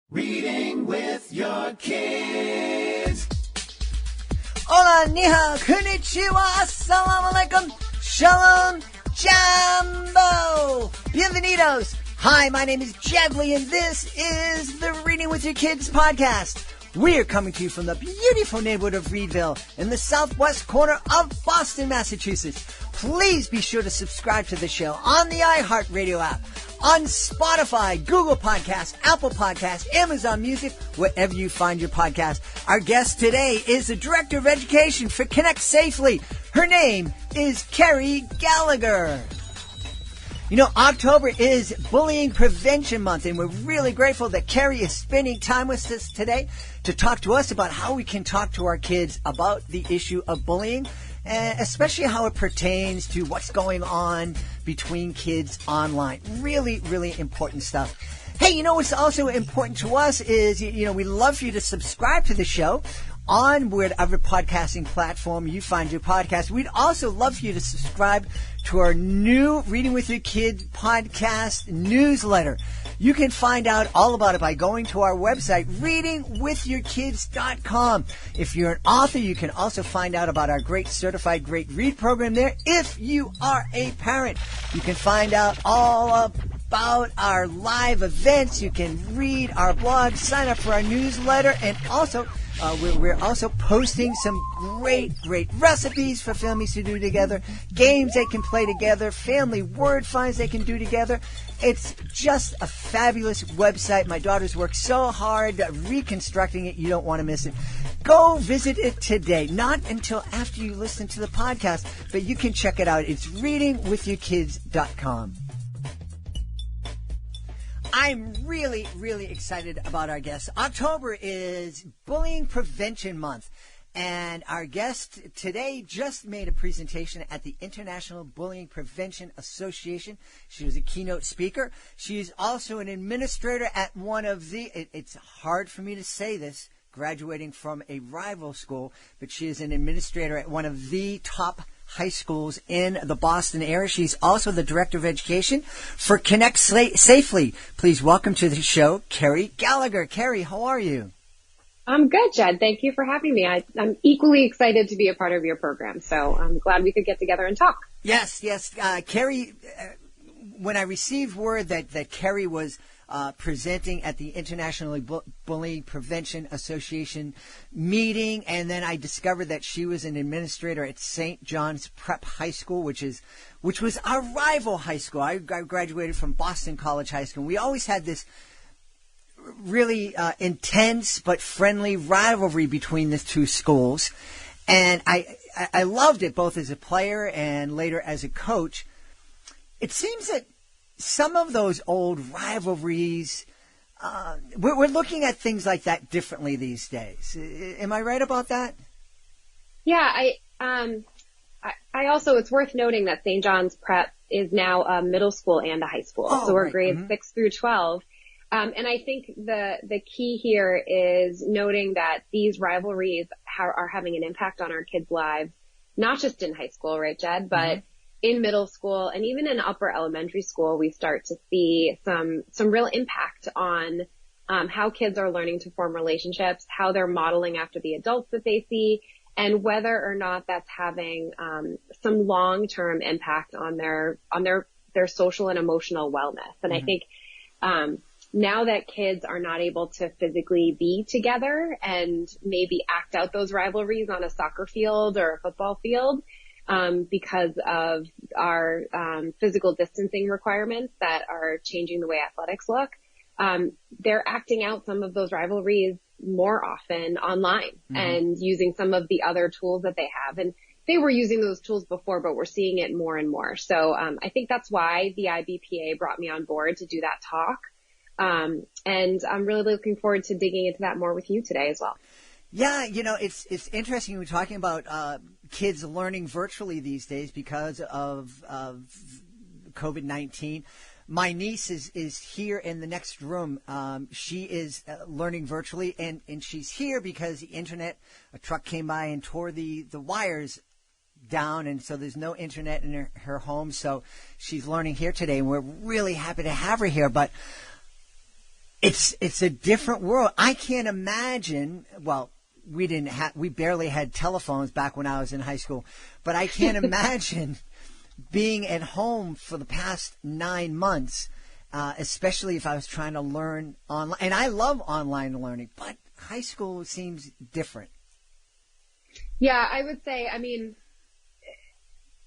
Reading with your kids. Hola, ni hao, konnichiwa, assalamu alaikum, shalom, jambo, bienvenidos. Hi, my name is Jevly, and this is the Reading with Your Kids podcast. We're coming to you from the beautiful neighborhood of Reedville in the southwest corner of Boston, Massachusetts. Please be sure to subscribe to the show on the iHeartRadio app, on Spotify, Google Podcasts, Apple Podcasts, Amazon Music, wherever you find your podcast. Our guest today is the Director of Education for ConnectSafely. Her name is Kerry Gallagher. You know, October is Bullying Prevention Month, and we're really grateful that Kerry is spending time with us today to talk to us about how we can talk to our kids about the issue of bullying, and especially how it pertains to what's going on between kids online. Really, really important stuff. Hey, you know what's also important to us is, we love for you to subscribe to the show on whatever podcasting platform you find your podcast. We'd also love for you to subscribe to our new Reading with Your Kids podcast newsletter. You can find out all about it by going to our website, readingwithyourkids.com. If you're an author, you can also find out about our great Certified Great Read program there. If you are a parent, you can find out all about our live events. You can read our blog, sign up for our newsletter, and also we're also posting some great recipes for families to do together, games they can play together, family word finds they can do together. It's just a fabulous website. My daughter's worked so hard reconstructing it. You don't want to miss it. Go visit it today. Not until after you listen to the podcast, but you can check it out. It's readingwithyourkids.com. I'm really, really excited about our guest. October is Bullying Prevention Month, and our guest today just made a presentation at the International Bullying Prevention Association. She was a keynote speaker. She is also an administrator at one of the, it's hard for me to say this, graduating from a rival school, but she is an administrator at one of the top high schools in the Boston area. She's also the Director of Education for ConnectSafely. Please welcome to the show, Kerry Gallagher. Kerry, how are you? I'm good, Jed. Thank you for having me. I'm equally excited to be a part of your program, so I'm glad we could get together and talk. Yes. Kerry, when I received word that Kerry was presenting at the International Bullying Prevention Association meeting, and then I discovered that she was an administrator at St. John's Prep High School, which was our rival high school. I graduated from Boston College High School. We always had this really intense but friendly rivalry between the two schools, and I loved it both as a player and later as a coach. It seems that some of those old rivalries, we're looking at things like that differently these days. Am I right about that? Yeah, I also, it's worth noting that St. John's Prep is now a middle school and a high school. So we're grades 6 through 12. And I think the key here is noting that these rivalries are having an impact on our kids' lives, not just in high school, right, Jed, but in middle school and even in upper elementary school, we start to see some real impact on how kids are learning to form relationships, how they're modeling after the adults that they see, and whether or not that's having some long-term impact on their social and emotional wellness. And I think now that kids are not able to physically be together and maybe act out those rivalries on a soccer field or a football field, because of our physical distancing requirements that are changing the way athletics look, they're acting out some of those rivalries more often online and using some of the other tools that they have. And they were using those tools before, but we're seeing it more and more. So I think that's why the IBPA brought me on board to do that talk. And I'm really looking forward to digging into that more with you today as well. Yeah, it's interesting. We're talking about kids learning virtually these days because of COVID-19. My niece is here in the next room. She is learning virtually, and she's here because the internet, a truck came by and tore the wires down, and so there's no internet in her home. So she's learning here today, and we're really happy to have her here. But It's a different world. I can't imagine. Well, we barely had telephones back when I was in high school, but I can't imagine being at home for the past 9 months, especially if I was trying to learn online. And I love online learning, but high school seems different. Yeah, I would say, I mean,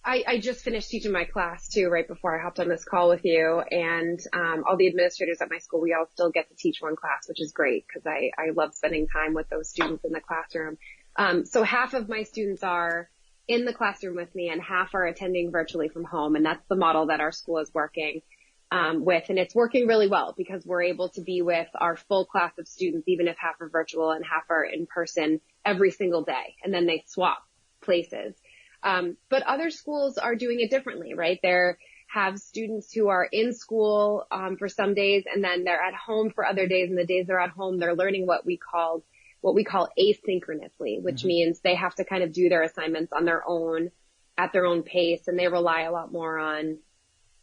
I just finished teaching my class too, right before I hopped on this call with you. And all the administrators at my school, we all still get to teach one class, which is great because I love spending time with those students in the classroom. So half of my students are in the classroom with me and half are attending virtually from home. And that's the model that our school is working with. And it's working really well because we're able to be with our full class of students, even if half are virtual and half are in person every single day. And then they swap places. But other schools are doing it differently, right? They have students who are in school, for some days and then they're at home for other days. And the days they're at home, they're learning what we call asynchronously, which means they have to kind of do their assignments on their own at their own pace. And they rely a lot more on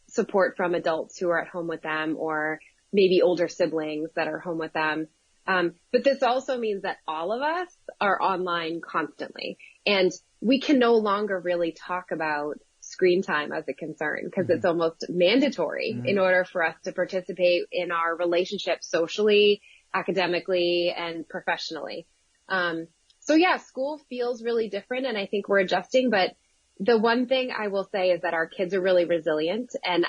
support from adults who are at home with them or maybe older siblings that are home with them. But this also means that all of us are online constantly and we can no longer really talk about screen time as a concern because it's almost mandatory in order for us to participate in our relationships socially, academically, and professionally. So yeah, school feels really different and I think we're adjusting, but the one thing I will say is that our kids are really resilient and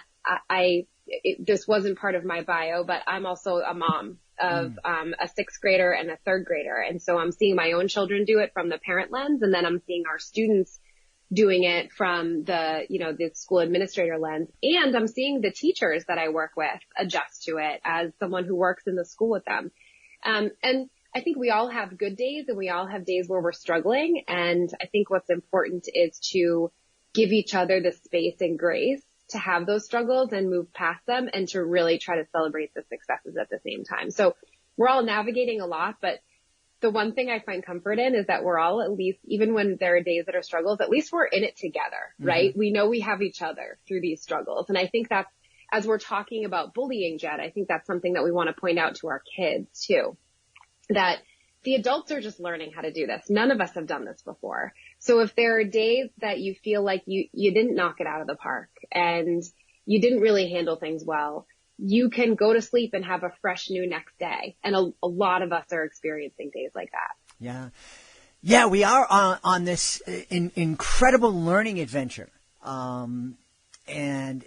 this wasn't part of my bio, but I'm also a mom of a 6th grader and a 3rd grader. And so I'm seeing my own children do it from the parent lens. And then I'm seeing our students doing it from the school administrator lens. And I'm seeing the teachers that I work with adjust to it as someone who works in the school with them. And I think we all have good days and we all have days where we're struggling. And I think what's important is to give each other the space and grace to have those struggles and move past them and to really try to celebrate the successes at the same time. So we're all navigating a lot, but the one thing I find comfort in is that we're all at least, even when there are days that are struggles, at least we're in it together, right? We know we have each other through these struggles. And I think that's, as we're talking about bullying, Jed, I think that's something that we want to point out to our kids too, that the adults are just learning how to do this. None of us have done this before. So if there are days that you feel like you didn't knock it out of the park and you didn't really handle things well, you can go to sleep and have a fresh new next day. And a lot of us are experiencing days like that. Yeah. Yeah, we are on this incredible learning adventure. And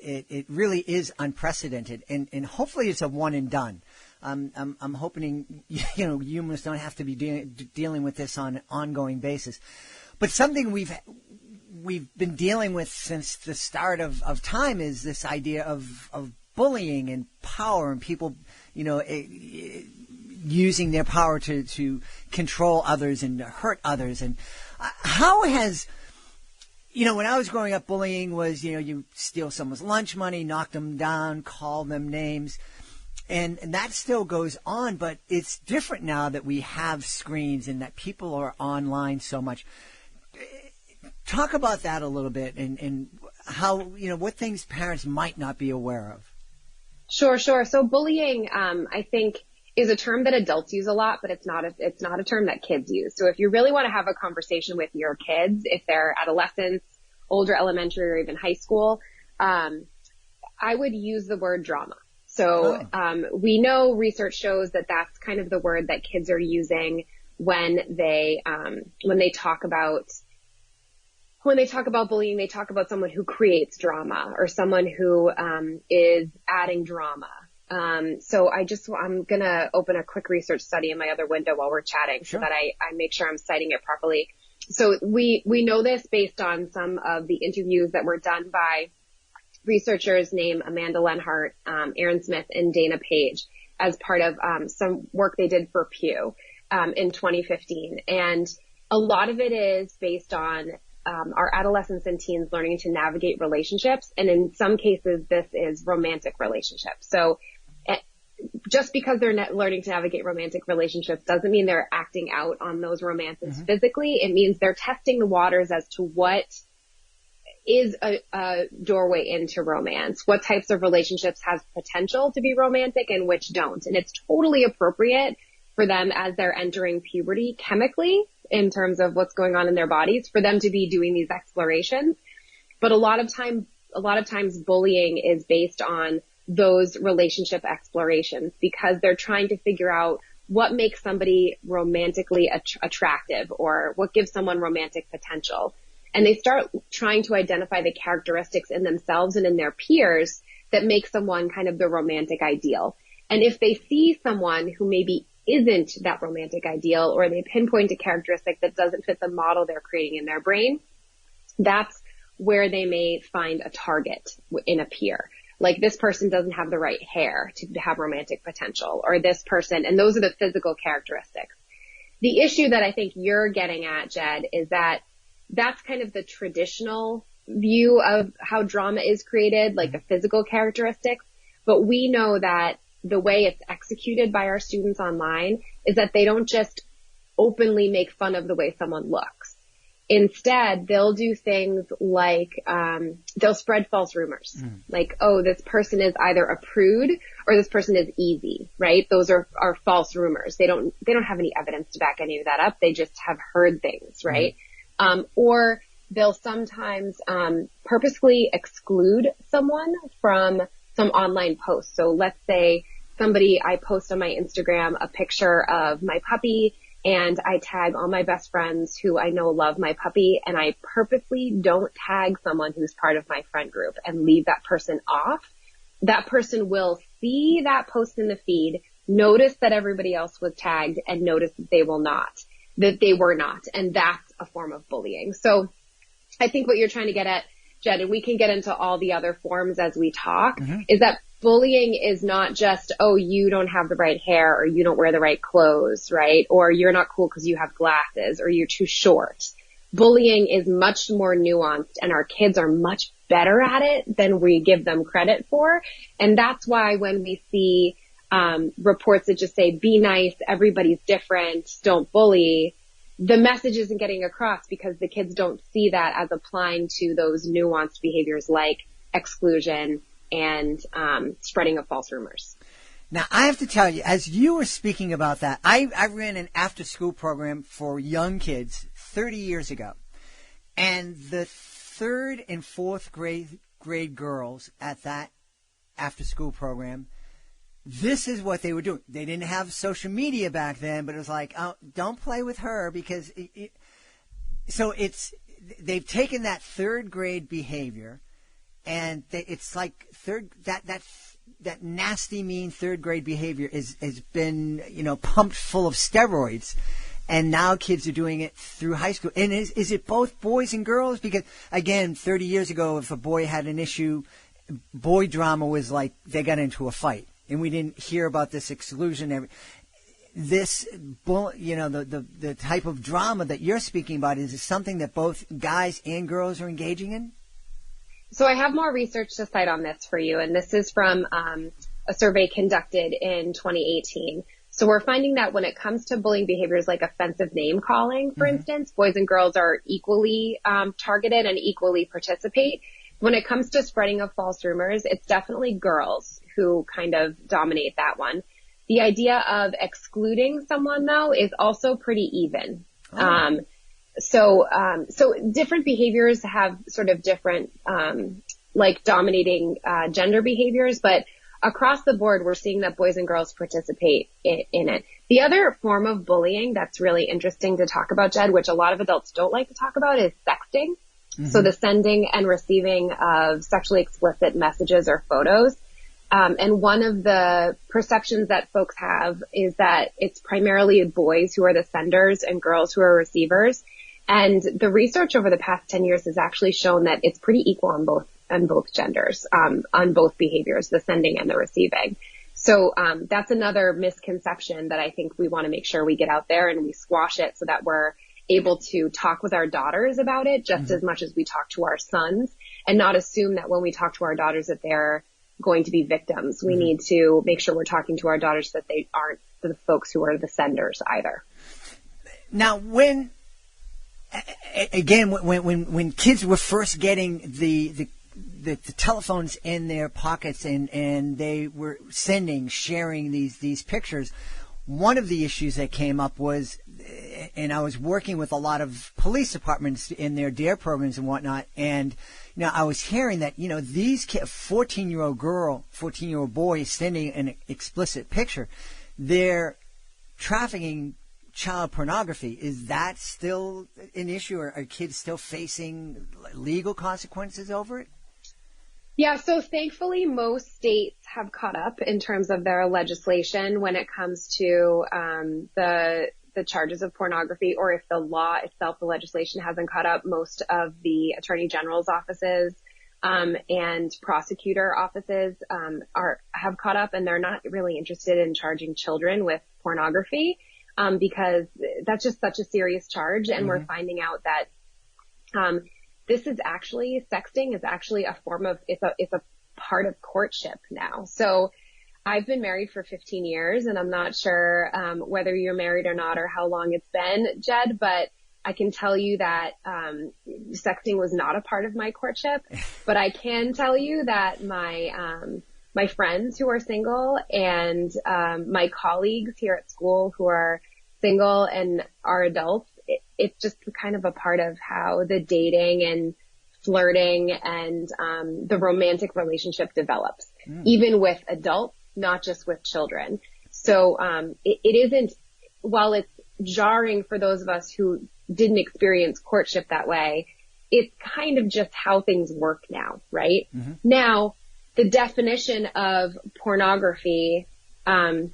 it really is unprecedented. And hopefully it's a one and done. I'm hoping, humans don't have to be dealing with this on an ongoing basis. But something we've been dealing with since the start of time is this idea of bullying and power and people, using their power to control others and to hurt others. And how has, when I was growing up, bullying was, you steal someone's lunch money, knock them down, call them names. And that still goes on, but it's different now that we have screens and that people are online so much. Talk about that a little bit and how, what things parents might not be aware of. Sure. So bullying, I think, is a term that adults use a lot, but it's not a term that kids use. So if you really want to have a conversation with your kids, if they're adolescents, older elementary, or even high school, I would use the word drama. So, we know research shows that that's kind of the word that kids are using when they talk about bullying. They talk about someone who creates drama or someone who, is adding drama. So I'm going to open a quick research study in my other window while we're chatting so that I make sure I'm citing it properly. So we know this based on some of the interviews that were done by researchers named Amanda Lenhart, Aaron Smith, and Dana Page as part of some work they did for Pew in 2015. And a lot of it is based on our adolescents and teens learning to navigate relationships. And in some cases, this is romantic relationships. So just because they're learning to navigate romantic relationships doesn't mean they're acting out on those romances physically. It means they're testing the waters as to what is a doorway into romance. What types of relationships have potential to be romantic and which don't. And it's totally appropriate for them as they're entering puberty chemically in terms of what's going on in their bodies for them to be doing these explorations. But a lot of times bullying is based on those relationship explorations because they're trying to figure out what makes somebody romantically attractive or what gives someone romantic potential. And they start trying to identify the characteristics in themselves and in their peers that make someone kind of the romantic ideal. And if they see someone who maybe isn't that romantic ideal, or they pinpoint a characteristic that doesn't fit the model they're creating in their brain, that's where they may find a target in a peer. Like, this person doesn't have the right hair to have romantic potential, or this person, and those are the physical characteristics. The issue that I think you're getting at, Jed, is that that's kind of the traditional view of how drama is created, like the physical characteristics. But we know that the way it's executed by our students online is that they don't just openly make fun of the way someone looks. Instead, they'll do things like they'll spread false rumors. Like, oh, this person is either a prude or this person is easy, right? Those are false rumors. They don't have any evidence to back any of that up. They just have heard things, right? Or they'll sometimes purposely exclude someone from some online post. So let's say I post on my Instagram a picture of my puppy, and I tag all my best friends who I know love my puppy, and I purposely don't tag someone who's part of my friend group and leave that person off. That person will see that post in the feed, notice that everybody else was tagged, and notice that they were not. And that's a form of bullying. So I think what you're trying to get at, Jed, and we can get into all the other forms as we talk, is that bullying is not just, oh, you don't have the right hair, or you don't wear the right clothes, right? Or you're not cool because you have glasses, or you're too short. Bullying is much more nuanced, and our kids are much better at it than we give them credit for. And that's why when we see reports that just say, be nice, everybody's different, don't bully, the message isn't getting across because the kids don't see that as applying to those nuanced behaviors like exclusion and spreading of false rumors. Now, I have to tell you, as you were speaking about that, I ran an after-school program for young kids 30 years ago. And the third and fourth grade girls at that after-school program, this is what they were doing. They didn't have social media back then, but it was like, oh, don't play with her because they've taken that third grade behavior, and it's like that nasty, mean third grade behavior has been, pumped full of steroids. And now kids are doing it through high school. And is it both boys and girls? Because, again, 30 years ago, if a boy had an issue, boy drama was like they got into a fight. And we didn't hear about this exclusion. The type of drama that you're speaking about, is it something that both guys and girls are engaging in? So I have more research to cite on this for you, and this is from a survey conducted in 2018. So we're finding that when it comes to bullying behaviors like offensive name calling, for instance, boys and girls are equally targeted and equally participate. When it comes to spreading of false rumors, it's definitely girls who kind of dominate that one. The idea of excluding someone, though, is also pretty even. So different behaviors have sort of different, dominating gender behaviors, but across the board, we're seeing that boys and girls participate in it. The other form of bullying that's really interesting to talk about, Jed, which a lot of adults don't like to talk about, is sexting. So the sending and receiving of sexually explicit messages or photos. And one of the perceptions that folks have is that it's primarily boys who are the senders and girls who are receivers. And the research over the past 10 years has actually shown that it's pretty equal on both genders, on both behaviors, the sending and the receiving. So that's another misconception that I think we want to make sure we get out there and we squash it so that we're able to talk with our daughters about it just as much as we talk to our sons, and not assume that when we talk to our daughters that they're going to be victims. We need to make sure we're talking to our daughters that they aren't the folks who are the senders either. Now, when again, when kids were first getting the telephones in their pockets and they were sharing these pictures, one of the issues that came up was, and I was working with a lot of police departments in their DARE programs and whatnot, and I was hearing that these 14-year-old boy sending an explicit picture, they're trafficking child pornography. Is that still an issue, or are kids still facing legal consequences over it? Yeah, so thankfully most states have caught up in terms of their legislation when it comes to the charges of pornography, or if the law itself, the legislation hasn't caught up. Most of the attorney general's offices and prosecutor offices have caught up, and they're not really interested in charging children with pornography because that's just such a serious charge, and we're finding out that sexting is actually a form of, it's a part of courtship now. So I've been married for 15 years, and I'm not sure whether you're married or not or how long it's been, Jed, but I can tell you that sexting was not a part of my courtship. But I can tell you that my friends who are single and my colleagues here at school who are single and are adults, it's just kind of a part of how the dating and flirting and the romantic relationship develops, even with adults, not just with children. So it isn't, while it's jarring for those of us who didn't experience courtship that way, it's kind of just how things work now, right? Now, the definition of pornography, the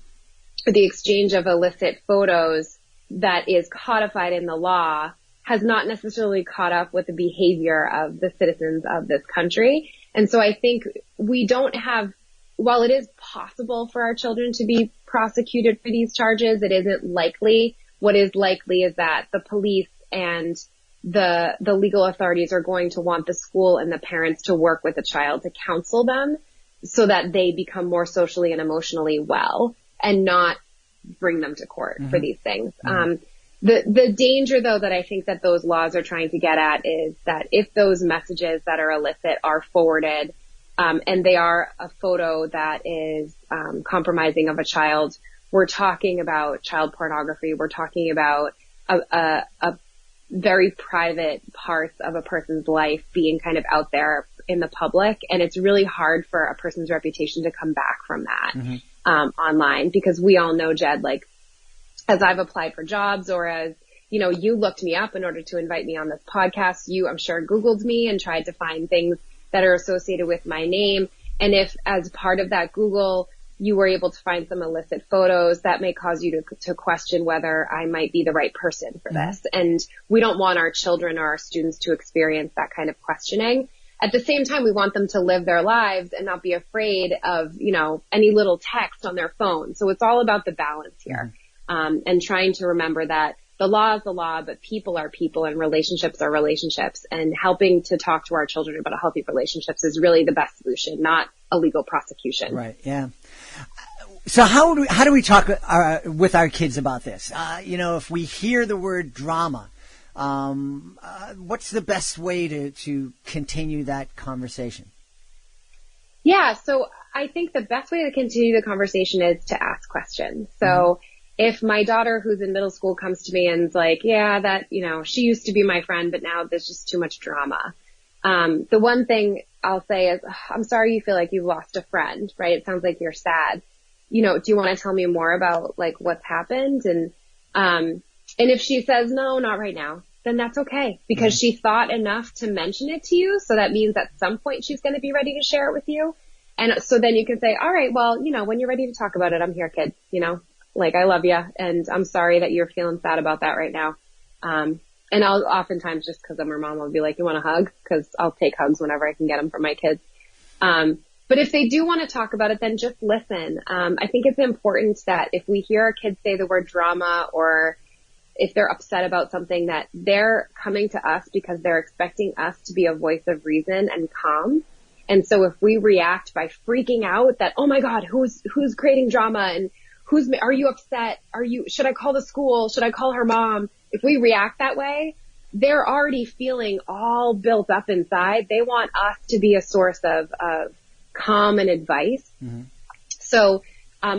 exchange of illicit photos that is codified in the law, has not necessarily caught up with the behavior of the citizens of this country. And so I think we don't have, while it is possible for our children to be prosecuted for these charges, it isn't likely. What is likely is that the police and the legal authorities are going to want the school and the parents to work with the child to counsel them so that they become more socially and emotionally well, and not bring them to court for these things. The danger, though, that I think that those laws are trying to get at is that if those messages that are illicit are forwarded, and they are a photo that is compromising of a child, we're talking about child pornography. We're talking about a very private parts of a person's life being kind of out there in the public. And it's really hard for a person's reputation to come back from that online, because we all know, Jed, like, as I've applied for jobs, or as, you looked me up in order to invite me on this podcast, you, I'm sure, Googled me and tried to find things that are associated with my name. And if, as part of that Google, you were able to find some illicit photos, that may cause you to question whether I might be the right person for this. And we don't want our children or our students to experience that kind of questioning. At the same time, we want them to live their lives and not be afraid of, any little text on their phone. So it's all about the balance here. And trying to remember that the law is the law, but people are people and relationships are relationships, and helping to talk to our children about healthy relationships is really the best solution, not a legal prosecution. Right. Yeah. So how do we talk with our kids about this? If we hear the word drama, what's the best way to continue that conversation? Yeah. So I think the best way to continue the conversation is to ask questions. So if my daughter who's in middle school comes to me and is like, yeah, that, she used to be my friend, but now there's just too much drama. The one thing I'll say is, I'm sorry you feel like you've lost a friend, right? It sounds like you're sad. Do you want to tell me more about like what's happened? And if she says, no, not right now, then that's okay, because she thought enough to mention it to you. So that means at some point she's going to be ready to share it with you. And so then you can say, all right, well, when you're ready to talk about it, I'm here, kid, like, I love you, and I'm sorry that you're feeling sad about that right now. And I'll oftentimes, just because I'm her mom, I'll be like, you want a hug? Because I'll take hugs whenever I can get them from my kids. But if they do want to talk about it, then just listen. I think it's important that if we hear our kids say the word drama, or if they're upset about something, that they're coming to us because they're expecting us to be a voice of reason and calm. And so if we react by freaking out that, oh my God, who's creating drama, and are you upset? Should I call the school? Should I call her mom? If we react that way, they're already feeling all built up inside. They want us to be a source of calm and advice. Mm-hmm. So,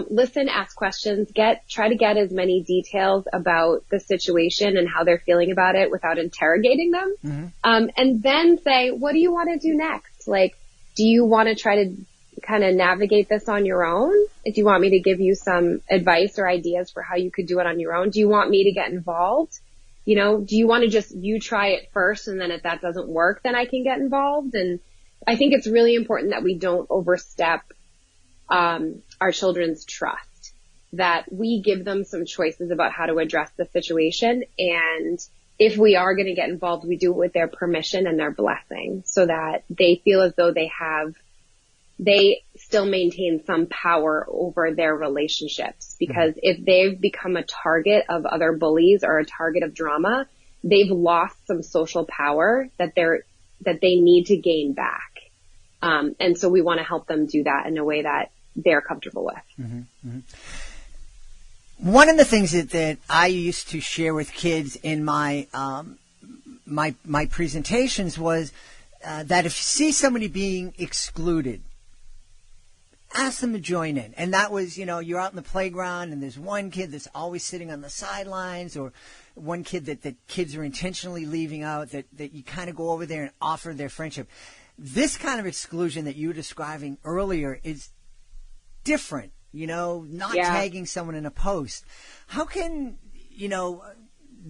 listen, ask questions, try to get as many details about the situation and how they're feeling about it without interrogating them. Mm-hmm. And then say, what do you want to do next? Like, do you want to try to kind of navigate this on your own? Do you want me to give you some advice or ideas for how you could do it on your own? Do you want me to get involved? You know, do you want to just, you try it first, and then if that doesn't work, then I can get involved? And I think it's really important that we don't overstep our children's trust, that we give them some choices about how to address the situation. And if we are going to get involved, we do it with their permission and their blessing, so that they feel as though they still maintain some power over their relationships. Because if they've become a target of other bullies or a target of drama, they've lost some social power that they need to gain back. And so we want to help them do that in a way that they're comfortable with. Mm-hmm. Mm-hmm. One of the things that I used to share with kids in my my presentations was that if you see somebody being excluded, ask them to join in. And that was, you're out in the playground and there's one kid that's always sitting on the sidelines, or one kid that kids are intentionally leaving out, that you kind of go over there and offer their friendship. This kind of exclusion that you were describing earlier is different, not tagging someone in a post. How can,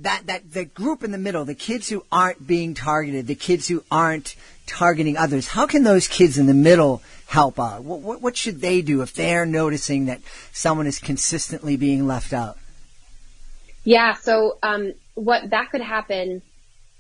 that the group in the middle, the kids who aren't being targeted, the kids who aren't targeting others, how can those kids in the middle help out? What should they do if they're noticing that someone is consistently being left out? Yeah, so what that could happen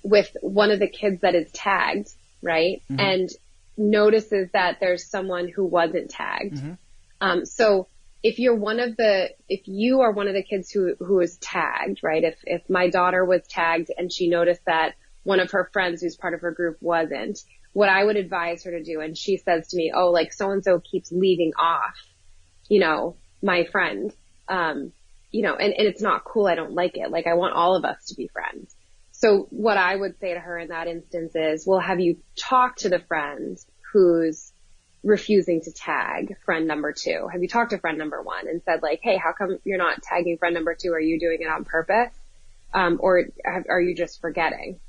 with one of the kids that is tagged, right? Mm-hmm. And notices that there's someone who wasn't tagged. Mm-hmm. So if you are one of the kids who is tagged, right? If my daughter was tagged and she noticed that one of her friends who's part of her group wasn't, what I would advise her to do, and she says to me, oh, like so-and-so keeps leaving off, my friend, and it's not cool. I don't like it. Like, I want all of us to be friends. So what I would say to her in that instance is, well, have you talked to the friend who's refusing to tag friend number 2? Have you talked to friend number 1 and said, like, hey, how come you're not tagging friend number 2? Are you doing it on purpose? Or are you just forgetting?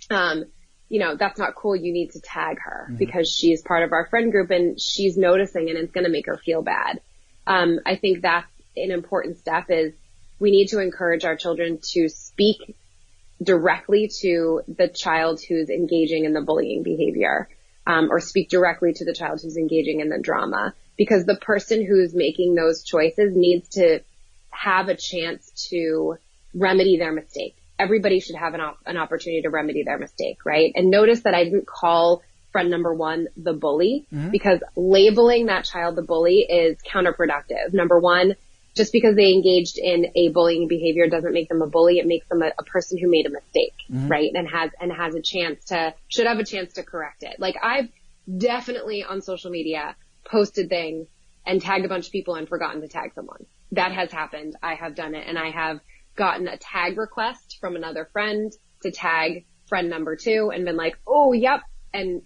That's not cool. You need to tag her, mm-hmm. because she's part of our friend group and she's noticing, and it's going to make her feel bad. I think that's an important step. Is we need to encourage our children to speak directly to the child who's engaging in the bullying behavior, or speak directly to the child who's engaging in the drama, because the person who's making those choices needs to have a chance to remedy their mistake. Everybody should have an opportunity to remedy their mistake, right? And notice that I didn't call friend number 1 the bully, mm-hmm. because labeling that child the bully is counterproductive. Number 1, just because they engaged in a bullying behavior doesn't make them a bully. It makes them a person who made a mistake, mm-hmm. right? And has a chance should have a chance to correct it. Like, I've definitely on social media posted things and tagged a bunch of people and forgotten to tag someone. That has happened. I have done it, and I have gotten a tag request from another friend to tag friend number 2 and been like, oh, yep, and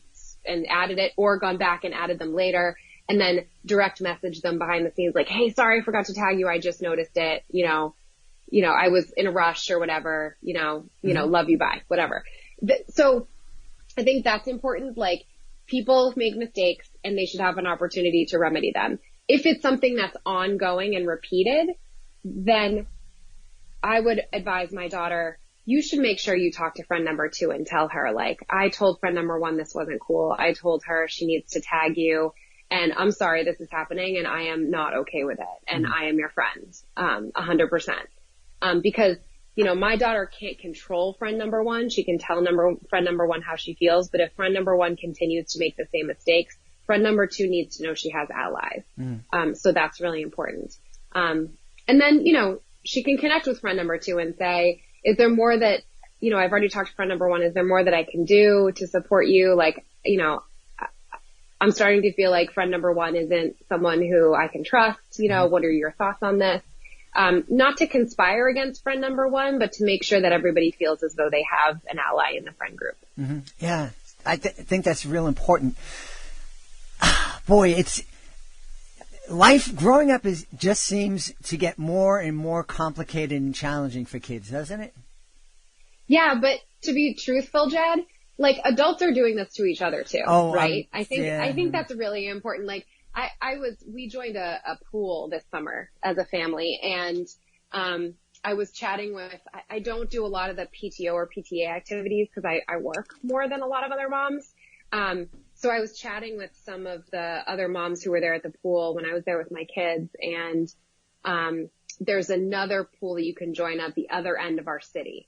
added it, or gone back and added them later. And then direct message them behind the scenes, like, hey, sorry, I forgot to tag you. I just noticed it. I was in a rush or whatever, mm-hmm. Love you, bye, whatever. So I think that's important. Like, people make mistakes and they should have an opportunity to remedy them. If it's something that's ongoing and repeated, then I would advise my daughter, you should make sure you talk to friend number 2 and tell her, like, I told friend number 1 this wasn't cool. I told her she needs to tag you. And I'm sorry this is happening, and I am not okay with it. And mm-hmm. I am your friend, 100%. Because, my daughter can't control friend number 1. She can tell friend number 1 how she feels. But if friend number 1 continues to make the same mistakes, friend number 2 needs to know she has allies. Mm. So that's really important. And then, she can connect with friend number 2 and say, is there more that, I've already talked to friend number 1. Is there more that I can do to support you? Like, I'm starting to feel like friend number 1 isn't someone who I can trust. What are your thoughts on this? not to conspire against friend number one, but to make sure that everybody feels as though they have an ally in the friend group. Mm-hmm. Yeah, I think that's real important. Boy, it's life growing up just seems to get more and more complicated and challenging for kids, doesn't it? Yeah, but to be truthful, Jed, like adults are doing this to each other too, right? I think that's really important. Like we joined a pool this summer as a family, and I was chatting with, I don't do a lot of the PTO or PTA activities because I work more than a lot of other moms. So I was chatting with some of the other moms who were there at the pool when I was there with my kids, and there's another pool that you can join at the other end of our city.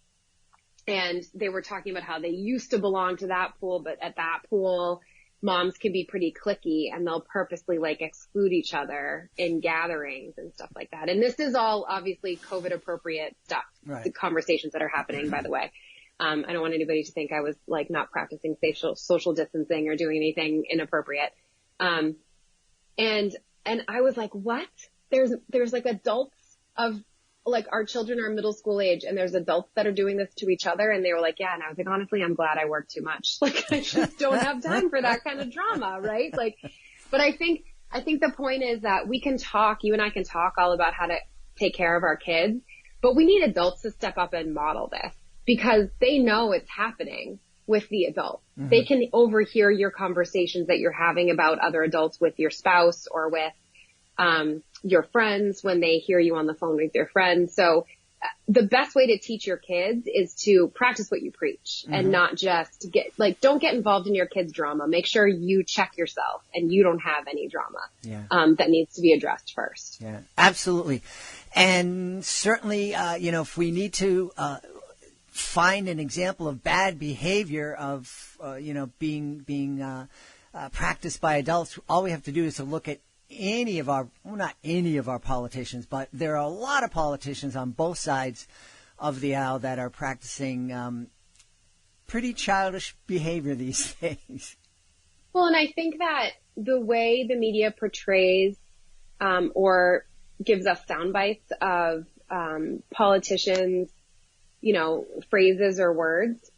And they were talking about how they used to belong to that pool, but at that pool, moms can be pretty cliquey and they'll purposely like exclude each other in gatherings and stuff like that. And this is all obviously COVID appropriate stuff, the conversations that are happening, by the way. I don't want anybody to think I was like not practicing social distancing or doing anything inappropriate. And I was like, what? There's like adults of like our children are middle school age and there's adults that are doing this to each other. And they were like, yeah. And I was like, honestly, I'm glad I work too much. Like I just don't have time for that kind of drama. Right. Like, but I think the point is that you and I can talk all about how to take care of our kids, but we need adults to step up and model this because they know it's happening with the adults. Mm-hmm. They can overhear your conversations that you're having about other adults with your spouse or with, your friends when they hear you on the phone with your friends. So the best way to teach your kids is to practice what you preach and not just don't get involved in your kids' drama. Make sure you check yourself and you don't have any drama that needs to be addressed first. Yeah, absolutely. And certainly, if we need to find an example of bad behavior of, being practiced by adults, all we have to do is to look at not any of our politicians, but there are a lot of politicians on both sides of the aisle that are practicing pretty childish behavior these days. Well, and I think that the way the media portrays or gives us sound bites of politicians, phrases or words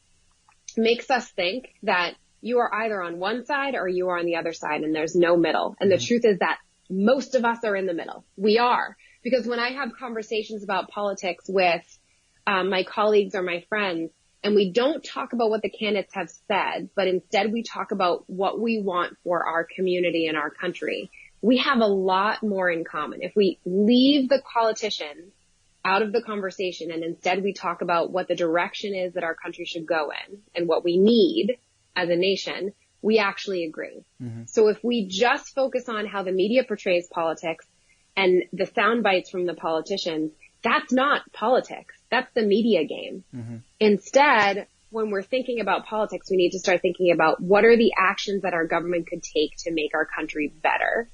makes us think that you are either on one side or you are on the other side and there's no middle. And the truth is that most of us are in the middle. We are. Because when I have conversations about politics with my colleagues or my friends, and we don't talk about what the candidates have said, but instead we talk about what we want for our community and our country, we have a lot more in common. If we leave the politicians out of the conversation and instead we talk about what the direction is that our country should go in and what we need as a nation, we actually agree. Mm-hmm. So if we just focus on how the media portrays politics and the sound bites from the politicians, that's not politics. That's the media game. Mm-hmm. Instead, when we're thinking about politics, we need to start thinking about what are the actions that our government could take to make our country better.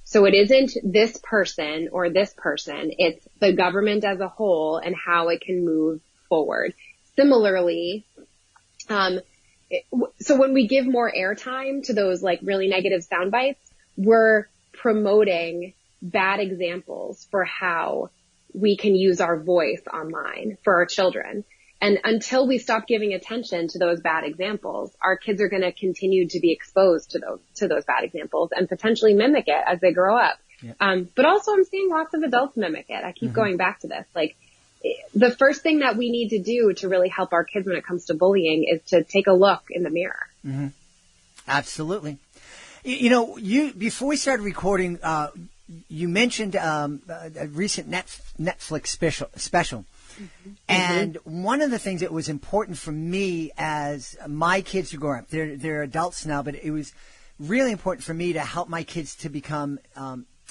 So it isn't this person or this person. It's the government as a whole and how it can move forward. Similarly, so when we give more airtime to those like really negative sound bites, we're promoting bad examples for how we can use our voice online for our children. And until we stop giving attention to those bad examples, our kids are going to continue to be exposed to those bad examples and potentially mimic it as they grow up. Yeah. But also I'm seeing lots of adults mimic it. I keep going back to this. Like, the first thing that we need to do to really help our kids when it comes to bullying is to take a look in the mirror. Mm-hmm. Absolutely. Before we started recording, you mentioned a recent Netflix special. Mm-hmm. And one of the things that was important for me as my kids are growing up, they're adults now, but it was really important for me to help my kids to become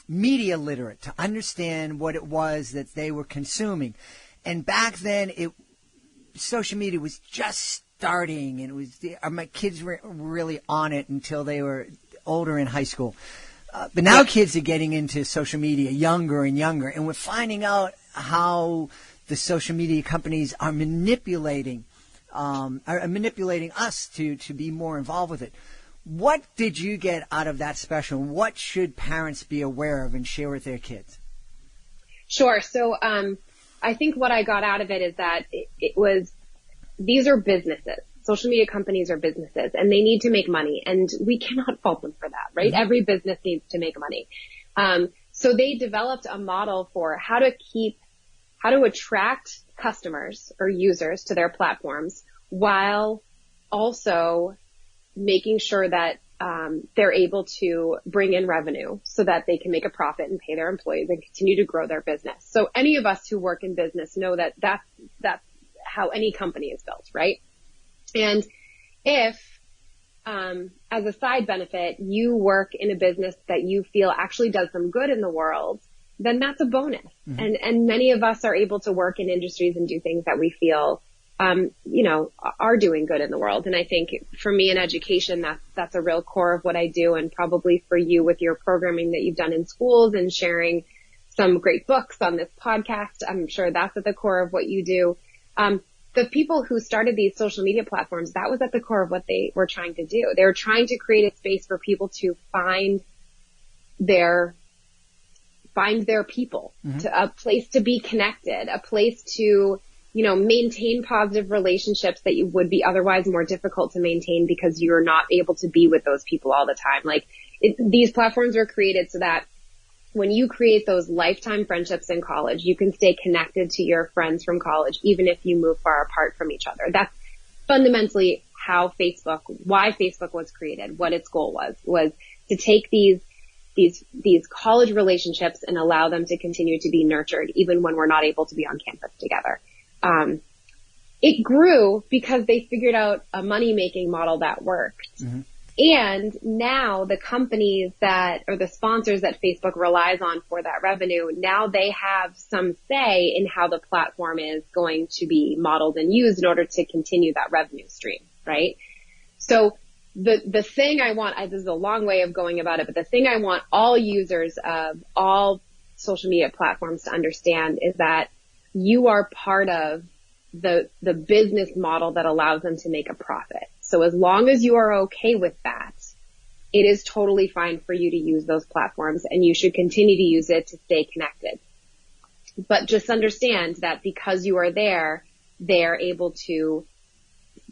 media literate, to understand what it was that they were consuming. And back then, social media was just starting, and my kids were really on it until they were older in high school. But now kids are getting into social media younger and younger, and we're finding out how the social media companies are manipulating us to be more involved with it. What did you get out of that special? What should parents be aware of and share with their kids? Sure. So, I think what I got out of it is that it was, these are businesses. Social media companies are businesses and they need to make money, and we cannot fault them for that, right? Mm-hmm. Every business needs to make money. So they developed a model for how to attract customers or users to their platforms while also making sure that they're able to bring in revenue so that they can make a profit and pay their employees and continue to grow their business. So any of us who work in business know that that's how any company is built, right? And if, as a side benefit, you work in a business that you feel actually does some good in the world, then that's a bonus. Mm-hmm. And many of us are able to work in industries and do things that we feel, are doing good in the world. And I think for me in education, that's a real core of what I do. And probably for you with your programming that you've done in schools and sharing some great books on this podcast, I'm sure that's at the core of what you do. The people who started these social media platforms, that was at the core of what they were trying to do. They were trying to create a space for people to find their people, mm-hmm. to a place to be connected, a place to, maintain positive relationships that you would be otherwise more difficult to maintain because you're not able to be with those people all the time. Like these platforms were created so that when you create those lifetime friendships in college, you can stay connected to your friends from college, even if you move far apart from each other. That's fundamentally why Facebook was created, what its goal was to take these college relationships and allow them to continue to be nurtured, even when we're not able to be on campus together. It grew because they figured out a money-making model that worked. Mm-hmm. And now the companies or the sponsors that Facebook relies on for that revenue, now they have some say in how the platform is going to be modeled and used in order to continue that revenue stream, right? So the thing I want, this is a long way of going about it, but the thing I want all users of all social media platforms to understand is that you are part of the business model that allows them to make a profit. So as long as you are okay with that, it is totally fine for you to use those platforms, and you should continue to use it to stay connected. But just understand that because you are there, they are able to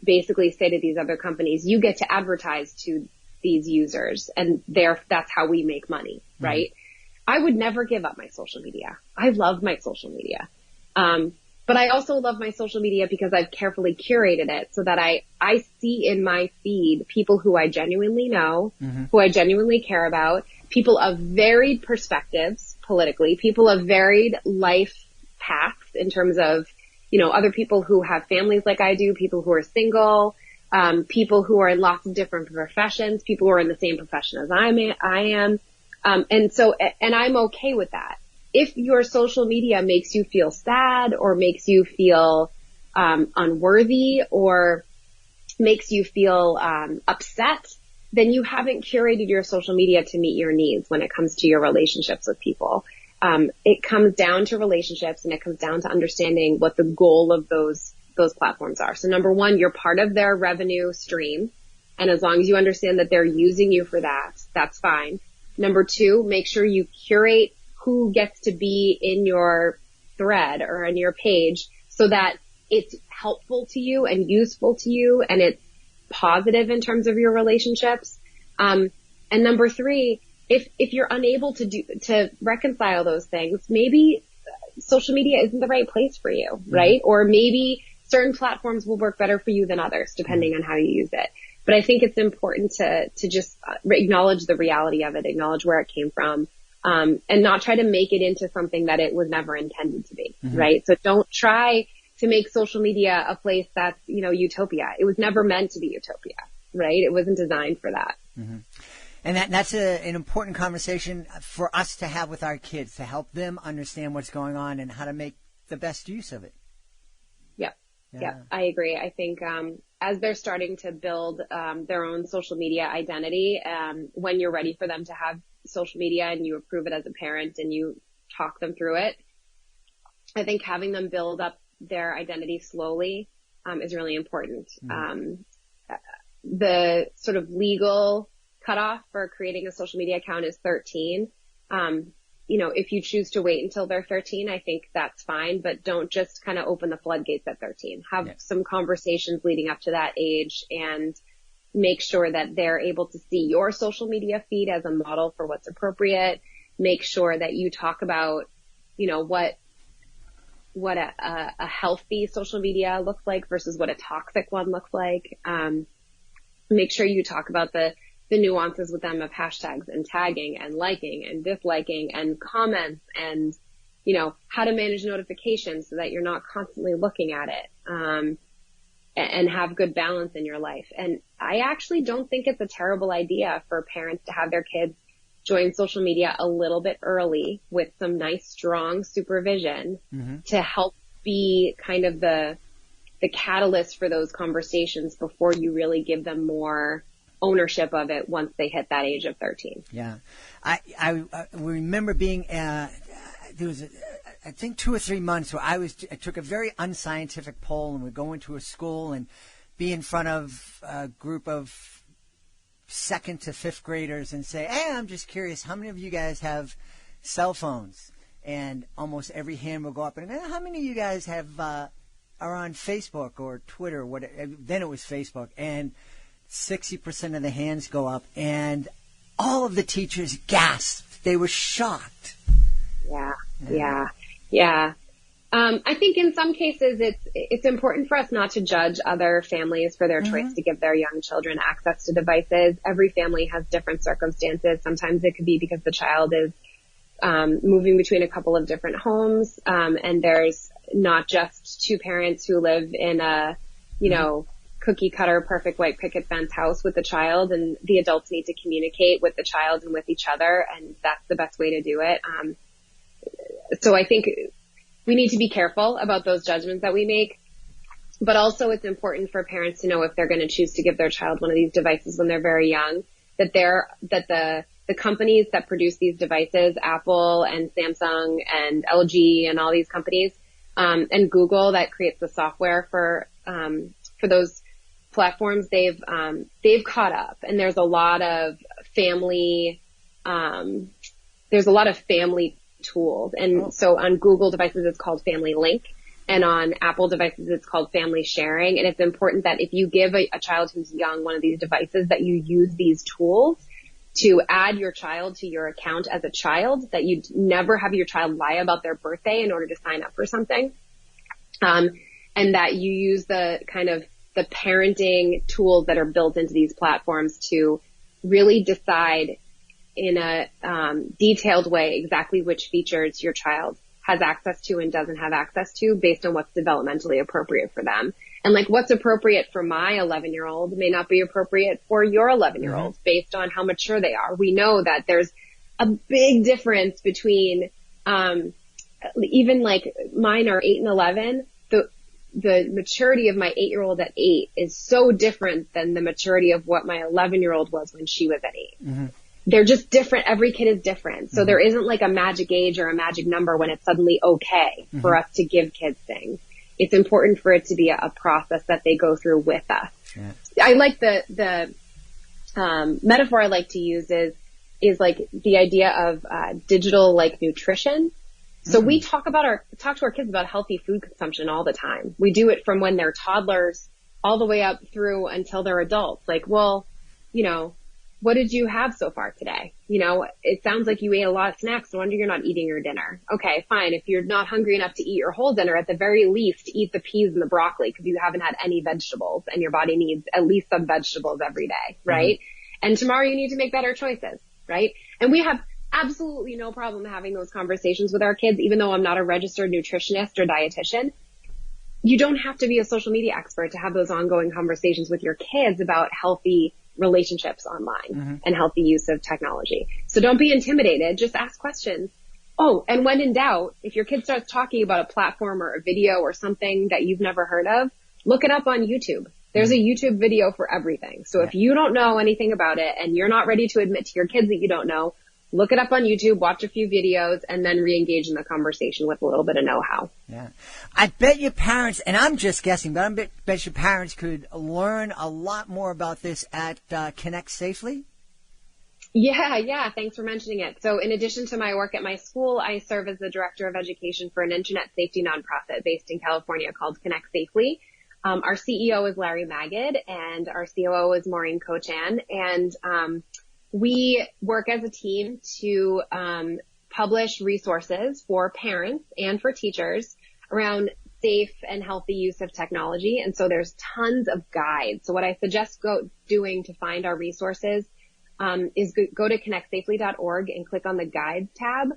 basically say to these other companies, you get to advertise to these users, and that's how we make money, right? Mm-hmm. I would never give up my social media. I love my social media. But I also love my social media because I've carefully curated it so that I see in my feed people who I genuinely know, mm-hmm. who I genuinely care about, people of varied perspectives politically, people of varied life paths in terms of, other people who have families like I do, people who are single, people who are in lots of different professions, people who are in the same profession as I am. And I'm okay with that. If your social media makes you feel sad or makes you feel unworthy or makes you feel upset, then you haven't curated your social media to meet your needs when it comes to your relationships with people. It comes down to relationships, and it comes down to understanding what the goal of those platforms are. So number one, you're part of their revenue stream. And as long as you understand that they're using you for that, that's fine. Number two, make sure you curate who gets to be in your thread or on your page so that it's helpful to you and useful to you and it's positive in terms of your relationships. And number three, if you're unable to reconcile those things, maybe social media isn't the right place for you, mm-hmm. right? Or maybe certain platforms will work better for you than others, depending on how you use it. But I think it's important to just acknowledge the reality of it, acknowledge where it came from. And not try to make it into something that it was never intended to be, mm-hmm. right? So don't try to make social media a place that's, utopia. It was never meant to be utopia, right? It wasn't designed for that. Mm-hmm. And that's an important conversation for us to have with our kids, to help them understand what's going on and how to make the best use of it. Yeah, I agree. I think as they're starting to build their own social media identity, when you're ready for them to have social media and you approve it as a parent and you talk them through it, I think having them build up their identity slowly is really important. Mm-hmm. The sort of legal cutoff for creating a social media account is 13. if you choose to wait until they're 13, I think that's fine, but don't just kind of open the floodgates at 13. Have some conversations leading up to that age and make sure that they're able to see your social media feed as a model for what's appropriate. Make sure that you talk about, what a healthy social media looks like versus what a toxic one looks like. Make sure you talk about the nuances with them of hashtags and tagging and liking and disliking and comments and, how to manage notifications so that you're not constantly looking at it, and have good balance in your life. And I actually don't think it's a terrible idea for parents to have their kids join social media a little bit early with some nice, strong supervision to help be kind of the catalyst for those conversations before you really give them more ownership of it once they hit that age of 13. Yeah. I remember being, there was, I think 2 or 3 months where I took a very unscientific poll and we'd go into a school and be in front of a group of 2nd to 5th graders and say, hey, I'm just curious, how many of you guys have cell phones? And almost every hand will go up. And how many of you guys are on Facebook or Twitter? Then it was Facebook. And 60% of the hands go up. And all of the teachers gasped. They were shocked. Yeah. I think in some cases it's important for us not to judge other families for their choice to give their young children access to devices. Every family has different circumstances. Sometimes it could be because the child is moving between a couple of different homes, and there's not just 2 parents who live in a, cookie cutter, perfect white picket fence house with the child, and the adults need to communicate with the child and with each other, and that's the best way to do it. So I think we need to be careful about those judgments that we make, but also it's important for parents to know if they're going to choose to give their child one of these devices when they're very young, that the companies that produce these devices, Apple and Samsung and LG and all these companies, and Google that creates the software for those platforms, they've caught up, and there's a lot of family tools. And so on Google devices, it's called Family Link. And on Apple devices, it's called Family Sharing. And it's important that if you give a child who's young one of these devices, that you use these tools to add your child to your account as a child, that you never have your child lie about their birthday in order to sign up for something. And that you use the parenting tools that are built into these platforms to really decide in a detailed way exactly which features your child has access to and doesn't have access to based on what's developmentally appropriate for them. And what's appropriate for my 11-year-old may not be appropriate for your 11-year-old based on how mature they are. We know that there's a big difference between even mine are 8 and 11. The maturity of my 8-year-old at 8 is so different than the maturity of what my 11-year-old was when she was at 8. They're just different. Every kid is different. So there isn't a magic age or a magic number when it's suddenly okay for us to give kids things. It's important for it to be a process that they go through with us. Yeah. I like the metaphor I like to use is the idea of digital nutrition. So we talk to our kids about healthy food consumption all the time. We do it from when they're toddlers all the way up through until they're adults. What did you have so far today? It sounds like you ate a lot of snacks. No wonder you're not eating your dinner. Okay, fine. If you're not hungry enough to eat your whole dinner, at the very least, eat the peas and the broccoli because you haven't had any vegetables and your body needs at least some vegetables every day, right? And tomorrow you need to make better choices, right? And we have absolutely no problem having those conversations with our kids, even though I'm not a registered nutritionist or dietitian. You don't have to be a social media expert to have those ongoing conversations with your kids about healthy relationships online and healthy use of technology. So don't be intimidated. Just ask questions. Oh, and when in doubt, if your kid starts talking about a platform or a video or something that you've never heard of, look it up on YouTube. There's a YouTube video for everything. So if you don't know anything about it and you're not ready to admit to your kids that you don't know, look it up on YouTube, watch a few videos, and then re-engage in the conversation with a little bit of know-how. Yeah. I bet your parents, and I'm just guessing, but I bet your parents could learn a lot more about this at ConnectSafely. Yeah. Thanks for mentioning it. So in addition to my work at my school, I serve as the director of education for an internet safety nonprofit based in California called ConnectSafely. Our CEO is Larry Magid and our COO is Maureen Cochan. And we work as a team to publish resources for parents and for teachers around safe and healthy use of technology. And so there's tons of guides. So what I suggest doing to find our resources is go to connectsafely.org and click on the guides tab.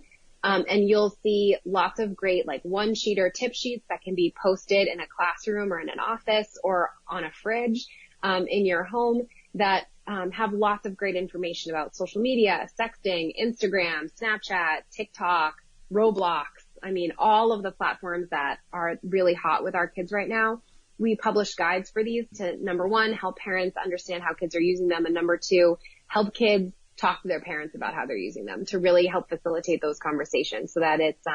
And you'll see lots of great like one-sheeter tip sheets that can be posted in a classroom or in an office or on a fridge in your home that have lots of great information about social media, sexting, Instagram, Snapchat, TikTok, Roblox. I mean, all of the platforms that are really hot with our kids right now. We publish guides for these to, number one, help parents understand how kids are using them, and number two, help kids talk to their parents about how they're using them to really help facilitate those conversations so that it's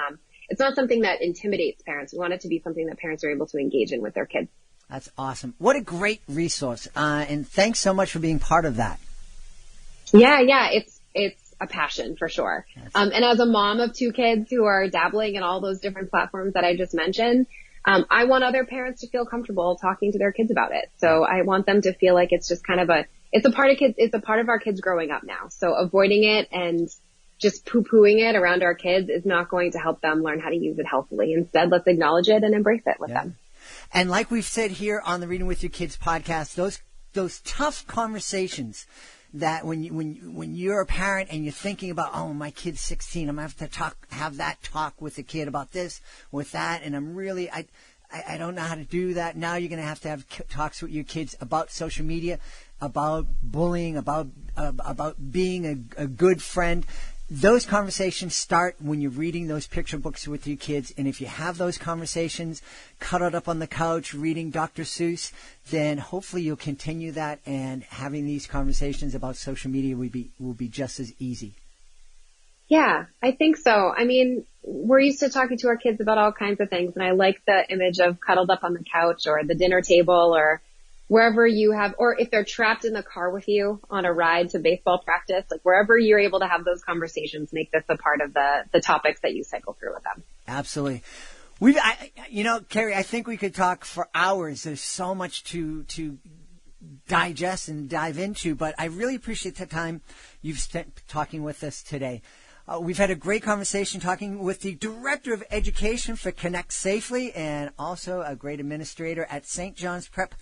not something that intimidates parents. We want it to be something that parents are able to engage in with their kids. That's awesome. What a great resource. And thanks so much for being part of that. Yeah. It's a passion for sure. And as a mom of two kids who are dabbling in all those different platforms that I just mentioned, I want other parents to feel comfortable talking to their kids about it. So I want them to feel like it's just kind of it's a part of our kids growing up now. So avoiding it and just poo-pooing it around our kids is not going to help them learn how to use it healthily. Instead, let's acknowledge it and embrace it with them. And like we've said here on the Reading with Your Kids podcast, those tough conversations that when you're a parent and you're thinking about, oh, my kid's 16, I'm going to have to have that talk with the kid about this, with that, and I don't know how to do that. Now you're going to have talks with your kids about social media, about bullying, about being a good friend. Those conversations start when you're reading those picture books with your kids. And if you have those conversations, cuddled up on the couch, reading Dr. Seuss, then hopefully you'll continue that, and having these conversations about social media will be just as easy. Yeah, I think so. I mean, we're used to talking to our kids about all kinds of things, and I like the image of cuddled up on the couch or the dinner table or wherever you have, or if they're trapped in the car with you on a ride to baseball practice, like wherever you're able to have those conversations, make this a part of the topics that you cycle through with them. Absolutely. Kerry, I think we could talk for hours. There's so much to digest and dive into, but I really appreciate the time you've spent talking with us today. We've had a great conversation talking with the Director of Education for ConnectSafely and also a great administrator at St. John's Prep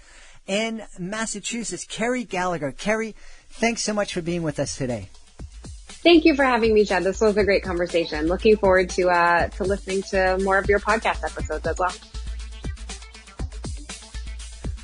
in Massachusetts, Kerry Gallagher. Kerry, thanks so much for being with us today. Thank you for having me, Chad. This was a great conversation. Looking forward to listening to more of your podcast episodes as well.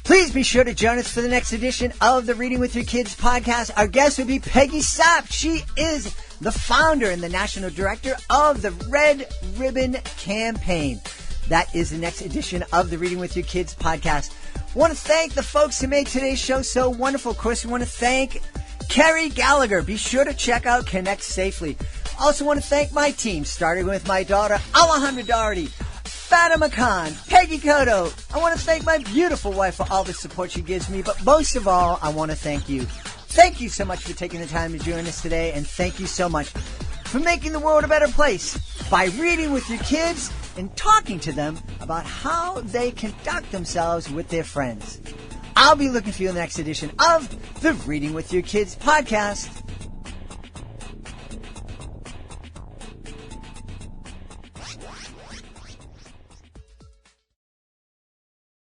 Please be sure to join us for the next edition of the Reading with Your Kids podcast. Our guest will be Peggy Sapp. She is the founder and the national director of the Red Ribbon Campaign. That is the next edition of the Reading with Your Kids podcast. I want to thank the folks who made today's show so wonderful. Of course, we want to thank Kerry Gallagher. Be sure to check out ConnectSafely. Also want to thank my team, starting with my daughter, Alejandra Doherty, Fatima Khan, Peggy Cotto. I want to thank my beautiful wife for all the support she gives me, but most of all, I want to thank you. Thank you so much for taking the time to join us today, and thank you so much for making the world a better place by reading with your kids and talking to them about how they conduct themselves with their friends. I'll be looking for you in the next edition of the Reading with Your Kids podcast.